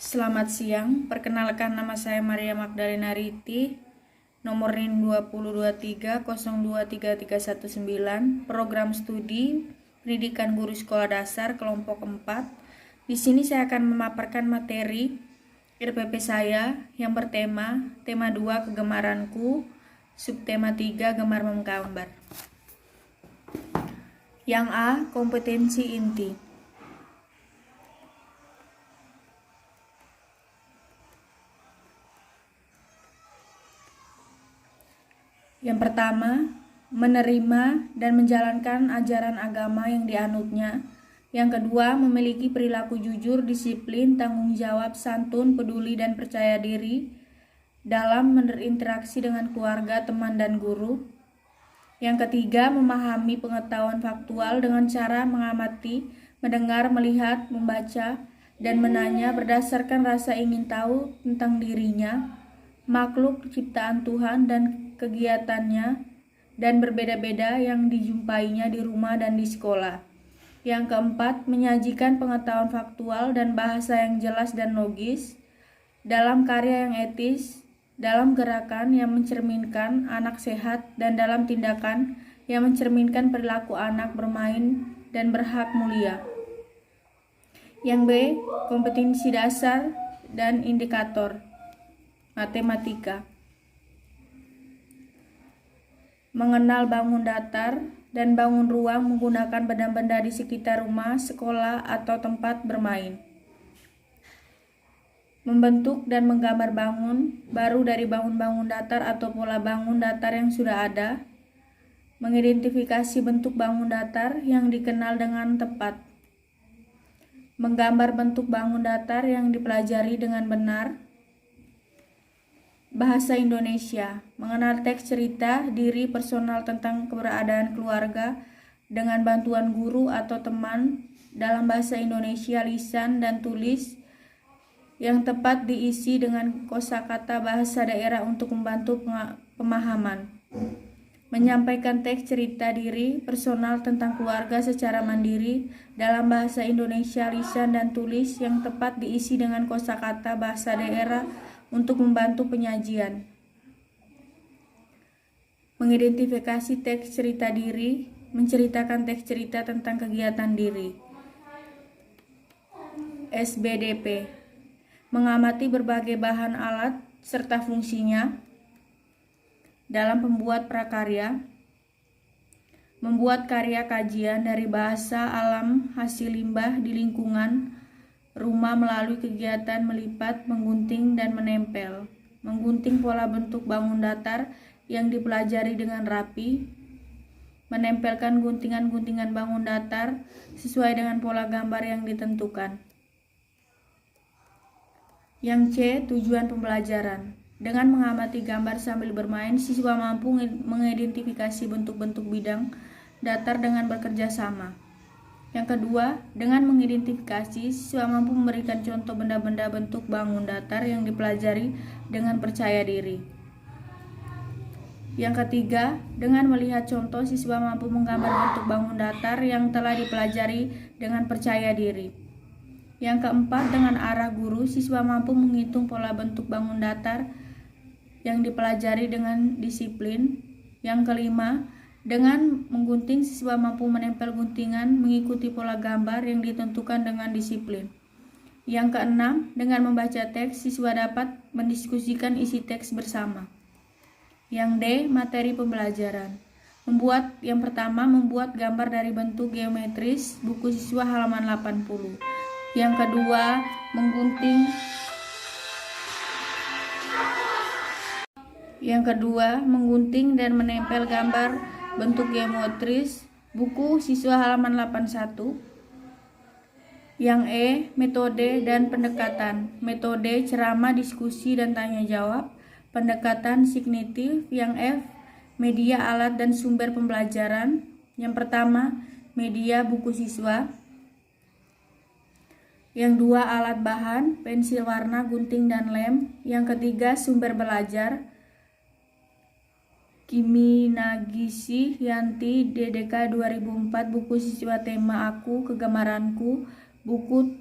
Selamat siang, perkenalkan nama saya Maria Magdalena Riti, nomor NIM 2023023319, program studi Pendidikan Guru Sekolah Dasar kelompok 4. Di sini saya akan memaparkan materi RPP saya yang bertema tema 2 kegemaranku, subtema 3 gemar menggambar. Yang A, kompetensi inti. Yang pertama, menerima dan menjalankan ajaran agama yang dianutnya. Yang kedua, memiliki perilaku jujur, disiplin, tanggung jawab, santun, peduli, dan percaya diri dalam berinteraksi dengan keluarga, teman, dan guru. Yang ketiga, memahami pengetahuan faktual dengan cara mengamati, mendengar, melihat, membaca, dan menanya berdasarkan rasa ingin tahu tentang dirinya, makhluk ciptaan Tuhan dan kegiatannya, dan berbeda-beda yang dijumpainya di rumah dan di sekolah. Yang keempat, menyajikan pengetahuan faktual dan bahasa yang jelas dan logis dalam karya yang etis, dalam gerakan yang mencerminkan anak sehat, dan dalam tindakan yang mencerminkan perilaku anak bermain dan berhak mulia. Yang B, kompetensi dasar dan indikator matematika. Mengenal bangun datar dan bangun ruang menggunakan benda-benda di sekitar rumah, sekolah, atau tempat bermain. Membentuk dan menggambar bangun baru dari bangun-bangun datar atau pola bangun datar yang sudah ada. Mengidentifikasi bentuk bangun datar yang dikenal dengan tepat. Menggambar bentuk bangun datar yang dipelajari dengan benar. Bahasa Indonesia, mengenal teks cerita diri personal tentang keberadaan keluarga dengan bantuan guru atau teman dalam bahasa Indonesia lisan dan tulis yang tepat diisi dengan kosakata bahasa daerah untuk membantu pemahaman. Menyampaikan teks cerita diri personal tentang keluarga secara mandiri dalam bahasa Indonesia lisan dan tulis yang tepat diisi dengan kosakata bahasa daerah untuk membantu penyajian. Mengidentifikasi teks cerita diri, menceritakan teks cerita tentang kegiatan diri. SBDP, mengamati berbagai bahan alat serta fungsinya dalam pembuat prakarya. Membuat karya kajian dari bahasa alam hasil limbah di lingkungan rumah melalui kegiatan melipat, menggunting, dan menempel. Menggunting pola bentuk bangun datar yang dipelajari dengan rapi. Menempelkan guntingan-guntingan bangun datar sesuai dengan pola gambar yang ditentukan. Yang C, tujuan pembelajaran. Dengan mengamati gambar sambil bermain, siswa mampu mengidentifikasi bentuk-bentuk bidang datar dengan bekerja sama. Yang kedua, dengan mengidentifikasi, siswa mampu memberikan contoh benda-benda bentuk bangun datar yang dipelajari dengan percaya diri. Yang ketiga, dengan melihat contoh, siswa mampu menggambar bentuk bangun datar yang telah dipelajari dengan percaya diri. Yang keempat, dengan arah guru, siswa mampu menghitung pola bentuk bangun datar yang dipelajari dengan disiplin. Yang kelima, dengan menggunting, siswa mampu menempel guntingan mengikuti pola gambar yang ditentukan dengan disiplin. Yang keenam, dengan membaca teks, siswa dapat mendiskusikan isi teks bersama. Yang D, materi pembelajaran. Yang pertama, membuat gambar dari bentuk geometris, buku siswa halaman 80. Yang kedua, menggunting dan menempel gambar bentuk geometris, buku siswa halaman 81. Yang E, metode dan pendekatan. Metode, ceramah, diskusi, dan tanya jawab. Pendekatan, signitif. Yang F, media, alat, dan sumber pembelajaran. Yang pertama, media, buku siswa. Yang dua, alat bahan, pensil warna, gunting, dan lem. Yang ketiga, sumber belajar. Kimi Nagisi Yanti DDK 2004, buku siswa tema Aku Kegemaranku, buku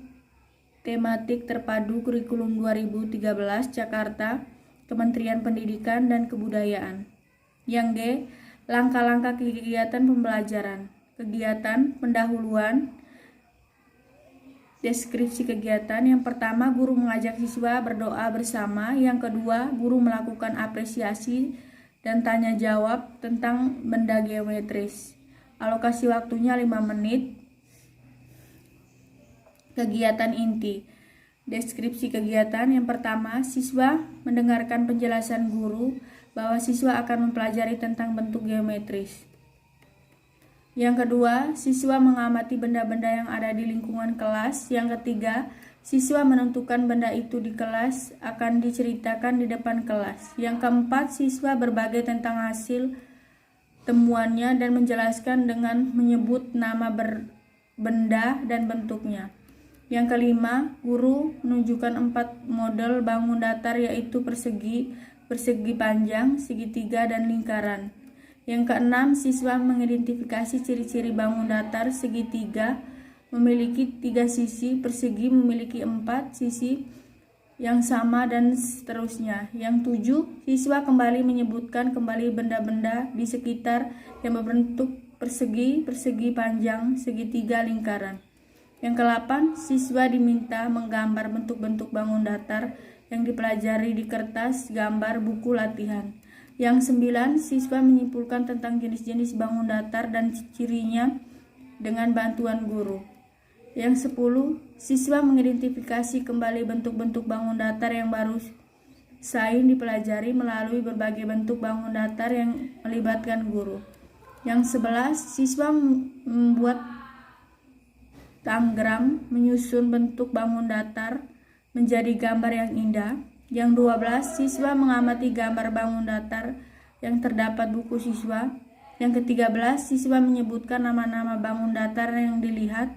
Tematik Terpadu Kurikulum 2013 Jakarta, Kementerian Pendidikan dan Kebudayaan. Yang G. Langkah-langkah kegiatan pembelajaran. Kegiatan pendahuluan. Deskripsi kegiatan. Yang pertama, guru mengajak siswa berdoa bersama. Yang kedua, guru melakukan apresiasi dan tanya jawab tentang benda geometris. Alokasi waktunya 5 menit. Kegiatan inti. Deskripsi kegiatan. Yang pertama, siswa mendengarkan penjelasan guru bahwa siswa akan mempelajari tentang bentuk geometris. Yang kedua, siswa mengamati benda-benda yang ada di lingkungan kelas. Yang ketiga, siswa menentukan benda itu di kelas akan diceritakan di depan kelas. Yang keempat, siswa berbagi tentang hasil temuannya dan menjelaskan dengan menyebut nama benda dan bentuknya. Yang kelima, guru menunjukkan 4 model bangun datar, yaitu persegi, persegi panjang, segitiga, dan lingkaran. Yang keenam, siswa mengidentifikasi ciri-ciri bangun datar. Segitiga memiliki 3 sisi, persegi memiliki 4 sisi yang sama, dan seterusnya. Yang 7, siswa kembali menyebutkan kembali benda-benda di sekitar yang berbentuk persegi, persegi panjang, segitiga, lingkaran. Yang ke-8, siswa diminta menggambar bentuk-bentuk bangun datar yang dipelajari di kertas gambar buku latihan. Yang 9, siswa menyimpulkan tentang jenis-jenis bangun datar dan cirinya dengan bantuan guru. Yang 10, siswa mengidentifikasi kembali bentuk-bentuk bangun datar yang baru saja dipelajari melalui berbagai bentuk bangun datar yang melibatkan guru. Yang 11, siswa membuat diagram menyusun bentuk bangun datar menjadi gambar yang indah. Yang 12, siswa mengamati gambar bangun datar yang terdapat buku siswa. Yang ke-13, siswa menyebutkan nama-nama bangun datar yang dilihat.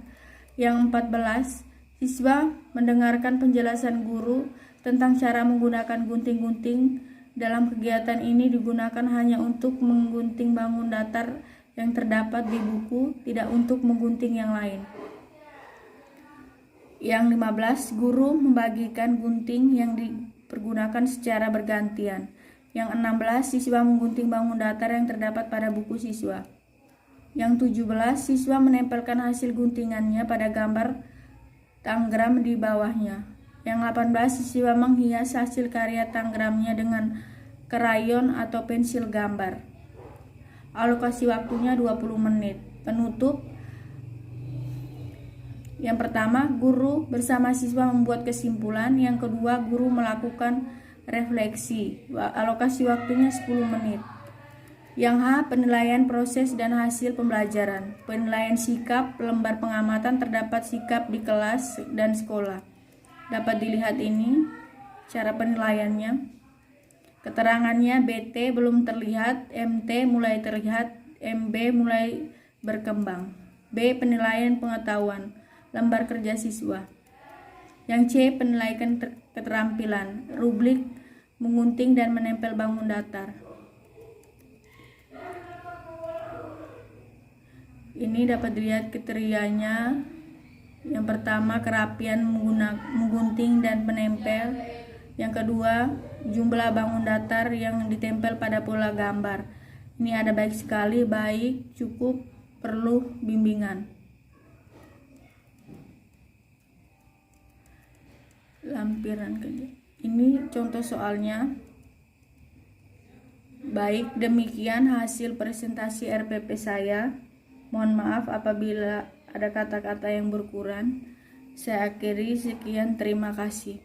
Yang 14, siswa mendengarkan penjelasan guru tentang cara menggunakan gunting-gunting. Dalam kegiatan ini digunakan hanya untuk menggunting bangun datar yang terdapat di buku, tidak untuk menggunting yang lain. Yang 15, guru membagikan gunting yang dipergunakan secara bergantian. Yang 16, siswa menggunting bangun datar yang terdapat pada buku siswa. Yang 17, siswa menempelkan hasil guntingannya pada gambar tanggram di bawahnya. Yang 18, siswa menghias hasil karya tanggramnya dengan krayon atau pensil gambar. Alokasi waktunya 20 menit. Penutup. Yang pertama, guru bersama siswa membuat kesimpulan. Yang kedua, guru melakukan refleksi. Alokasi waktunya 10 menit. Yang H, penilaian proses dan hasil pembelajaran. Penilaian sikap, lembar pengamatan terdapat sikap di kelas dan sekolah. Dapat dilihat ini cara penilaiannya. Keterangannya, BT belum terlihat, MT mulai terlihat, MB mulai berkembang. B, penilaian pengetahuan, lembar kerja siswa. Yang C, penilaian keterampilan, rubrik mengunting dan menempel bangun datar. Ini dapat dilihat kriterianya. Yang pertama, kerapian menggunting dan menempel. Yang kedua, jumlah bangun datar yang ditempel pada pola gambar. Ini ada baik sekali, baik, cukup, perlu bimbingan. Lampiran kerja. Ini contoh soalnya. Baik, demikian hasil presentasi RPP saya. Mohon maaf apabila ada kata-kata yang berkurang. Saya akhiri, sekian, terima kasih.